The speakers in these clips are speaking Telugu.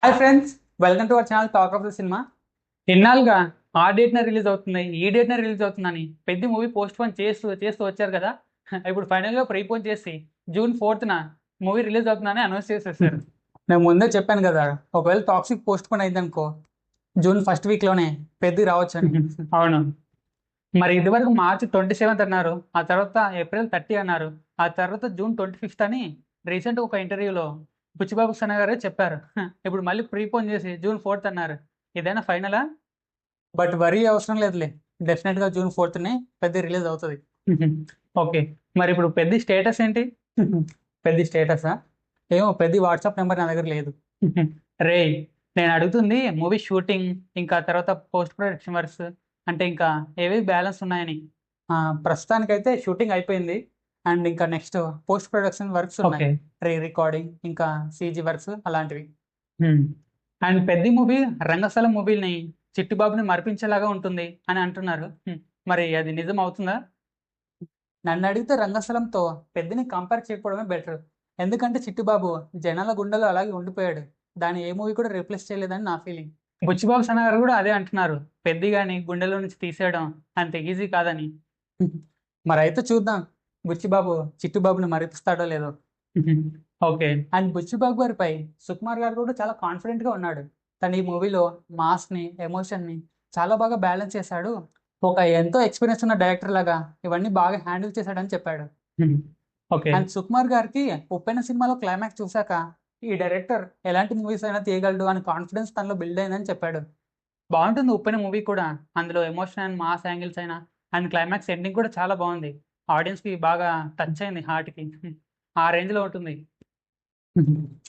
Hi friends, welcome to our channel talk of the cinema. ఇన్నాళ్ళుగా ఆ డేట్న రిలీజ్ అవుతుంది, ఈ డేట్న రిలీజ్ అవుతుందని పెద్ద మూవీ పోస్ట్ పోన్ చేస్తూ చేస్తూ వచ్చారు కదా. ఇప్పుడు ఫైనల్గా ప్రీపోన్ చేసి జూన్ 4న మూవీ రిలీజ్ అవుతుందని అనౌన్స్ చేసేసారు. నేను ముందే చెప్పాను కదా, ఒకవేళ టాక్సిక్ పోస్ట్ పోన్ అయిందనుకో జూన్ ఫస్ట్ వీక్లోనే పెద్ద రావచ్చు అని. అవును. మరి ఇదివరకు మార్చి 27th అన్నారు, ఆ తర్వాత ఏప్రిల్ 30 అన్నారు, ఆ తర్వాత జూన్ 25th అని రీసెంట్ ఒక ఇంటర్వ్యూలో బుచ్చిబాబు సన్న గారే చెప్పారు. ఇప్పుడు మళ్ళీ ప్రీపోన్ చేసి జూన్ 4th అన్నారు. ఇదైనా ఫైనలా? బట్ వరీ అవసరం లేదులే, డెఫినెట్గా జూన్ 4th పెద్ద రిలీజ్ అవుతుంది. ఓకే, మరి ఇప్పుడు పెద్ద స్టేటస్ ఏంటి? పెద్ద స్టేటసా? ఏమో, పెద్ద వాట్సాప్ నెంబర్ నా దగ్గర లేదు. రే, నేను అడుగుతుంది మూవీ షూటింగ్, ఇంకా తర్వాత పోస్ట్ ప్రొడక్షన్ వర్క్స్, అంటే ఇంకా ఏవి బ్యాలెన్స్ ఉన్నాయని. ప్రస్తుతానికైతే షూటింగ్ అయిపోయింది, అండ్ ఇంకా నెక్స్ట్ పోస్ట్ ప్రొడక్షన్ వర్క్స్ ఉన్నాయి. రీ రికార్డింగ్, ఇంకా సీజీ వర్క్స్ అలాంటివి. అండ్ పెద్ద మూవీ రంగస్థలం మూవీని చిట్టుబాబుని మరిపించేలాగా ఉంటుంది అని అంటున్నారు. మరి అది నిజం అవుతుందా? నన్ను అడిగితే రంగస్థలంతో పెద్దని కంపేర్ చేయకపోవడమే బెటర్. ఎందుకంటే చిట్టుబాబు జనాల గుండెలో అలాగే ఉండిపోయాడు. దాన్ని ఏ మూవీ కూడా రీప్లేస్ చేయలేదని నా ఫీలింగ్. బుచ్చిబాబు సన్న గారు కూడా అదే అంటున్నారు, పెద్ది గాని గుండెలో నుంచి తీసేయడం అంత ఈజీ కాదని. మరి అయితే చూద్దాం, బుచ్చిబాబు చిట్టుబాబుని మరిపిస్తాడో లేదో. ఓకే, అండ్ బుచ్చిబాబు గారిపై సుకుమార్ గారు కూడా చాలా కాన్ఫిడెంట్ గా ఉన్నాడు. తను ఈ మూవీలో మాస్ ని, ఎమోషన్ ని చాలా బాగా బ్యాలెన్స్ చేశాడు. ఒక ఎంతో ఎక్స్పీరియన్స్ ఉన్న డైరెక్టర్ లాగా ఇవన్నీ బాగా హ్యాండిల్ చేశాడని చెప్పాడు. ఓకే, అండ్ సుకుమార్ గారికి ఉప్పెన సినిమాలో క్లైమాక్స్ చూశాక ఈ డైరెక్టర్ ఎలాంటి మూవీస్ అయినా తీయగలడు అని కాన్ఫిడెన్స్ తనలో బిల్డ్ అయిందని చెప్పాడు. బాగుంటుంది ఉప్పెన మూవీ కూడా, అందులో ఎమోషన్ అండ్ మాస్ యాంగిల్స్ అయినా అండ్ క్లైమాక్స్ ఎండింగ్ కూడా చాలా బాగుంది. ఆడియన్స్ కి బాగా టచ్ అయింది, హార్ట్ కి. ఆ రేంజ్ లో ఉంటుంది.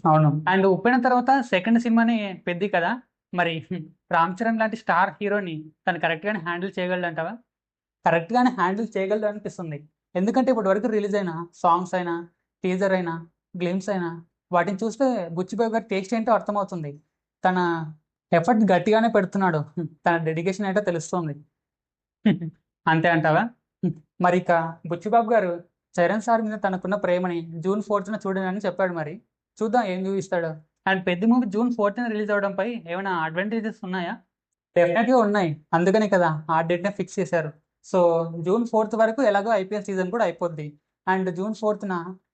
అవును, అండ్ ఉప్పెన తర్వాత సెకండ్ సినిమాని పెద్ది కదా, మరి రామ్ చరణ్ లాంటి స్టార్ హీరోని తను కరెక్ట్ గానే హ్యాండిల్ చేయగలడు అంటావా? కరెక్ట్ గానే హ్యాండిల్ చేయగలడు అనిపిస్తుంది. ఎందుకంటే ఇప్పటి వరకు రిలీజ్ అయిన సాంగ్స్ అయినా, టీజర్ అయినా, గ్లిమ్స్ అయినా, వాటిని చూస్తే బుచ్చిబాబు గారి టేస్ట్ ఏంటో అర్థమవుతుంది. తన ఎఫర్ట్ గట్టిగానే పెడుతున్నాడు, తన డెడికేషన్ ఏంటో తెలుస్తుంది. అంతే అంటావా? మరి ఇక బుచ్చిబాబు గారు చరణ్ సార్ మీద తనకున్న ప్రేమని జూన్ 4th చూడనని చెప్పాడు. మరి చూద్దాం ఏం చూపిస్తాడు. అండ్ పెద్ద మూవీ జూన్ 4th రిలీజ్ అవడంపై ఏమైనా అడ్వాంటేజెస్ ఉన్నాయా? డెఫినెట్గా ఉన్నాయి, అందుకనే కదా ఆ డేట్నే ఫిక్స్ చేశారు. సో జూన్ 4th వరకు ఎలాగో ఐపీఎల్ సీజన్ కూడా అయిపోద్ది. అండ్ జూన్ 4th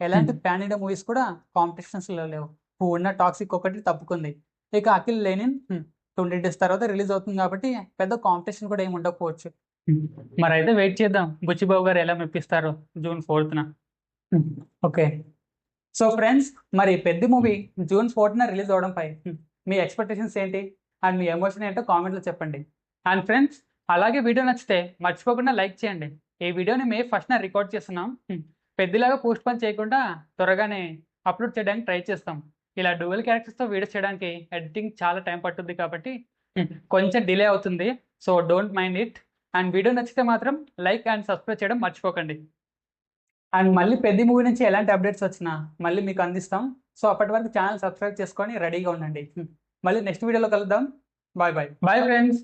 ఎలాంటి పాన్ ఇండియా మూవీస్ కూడా కాంపిటీషన్స్ లో లేవు. ఉన్న టాక్సిక్ ఒకటి తప్పుకుంది. ఇక అఖిల్ లేనిన్ 20 days తర్వాత రిలీజ్ అవుతుంది కాబట్టి పెద్ద కాంపిటీషన్ కూడా ఏమి ఉండకపోవచ్చు. మరి అయితే వెయిట్ చేద్దాం, బుచ్చిబాబు గారు ఎలా మెప్పిస్తారు June 4th. Okay, so friends, మరి పెద్ద మూవీ జూన్ 4th రిలీజ్ అవడంపై మీ ఎక్స్పెక్టేషన్స్ ఏంటి అండ్ మీ ఎమోషన్ ఏంటో కామెంట్లో చెప్పండి. అండ్ ఫ్రెండ్స్, అలాగే వీడియో నచ్చితే మర్చిపోకుండా లైక్ చేయండి. ఈ వీడియోని మే 1st రికార్డ్ చేస్తున్నాం. పెద్దలాగా పోస్ట్ పోన్ చేయకుండా త్వరగానే అప్లోడ్ చేయడానికి ట్రై చేస్తాం. ఇలా డ్యూయల్ క్యారెక్టర్స్తో వీడియోస్ చేయడానికి ఎడిటింగ్ చాలా టైం పట్టుద్ది కాబట్టి కొంచెం డిలే అవుతుంది. So don't mind it. And video నచ్చితే మాత్రం లైక్ అండ్ సబ్స్క్రైబ్ చేయడం మర్చిపోకండి. అండ్ మళ్ళీ పెద్ద మూవీ నుంచి ఎలాంటి అప్డేట్స్ వచ్చినా మళ్ళీ మీకు అందిస్తాం. సో అప్పటి వరకు ఛానల్ సబ్స్క్రైబ్ చేసుకొని రెడీగా ఉండండి. మళ్ళీ నెక్స్ట్ వీడియోలో కలుద్దాం. Bye bye bye friends.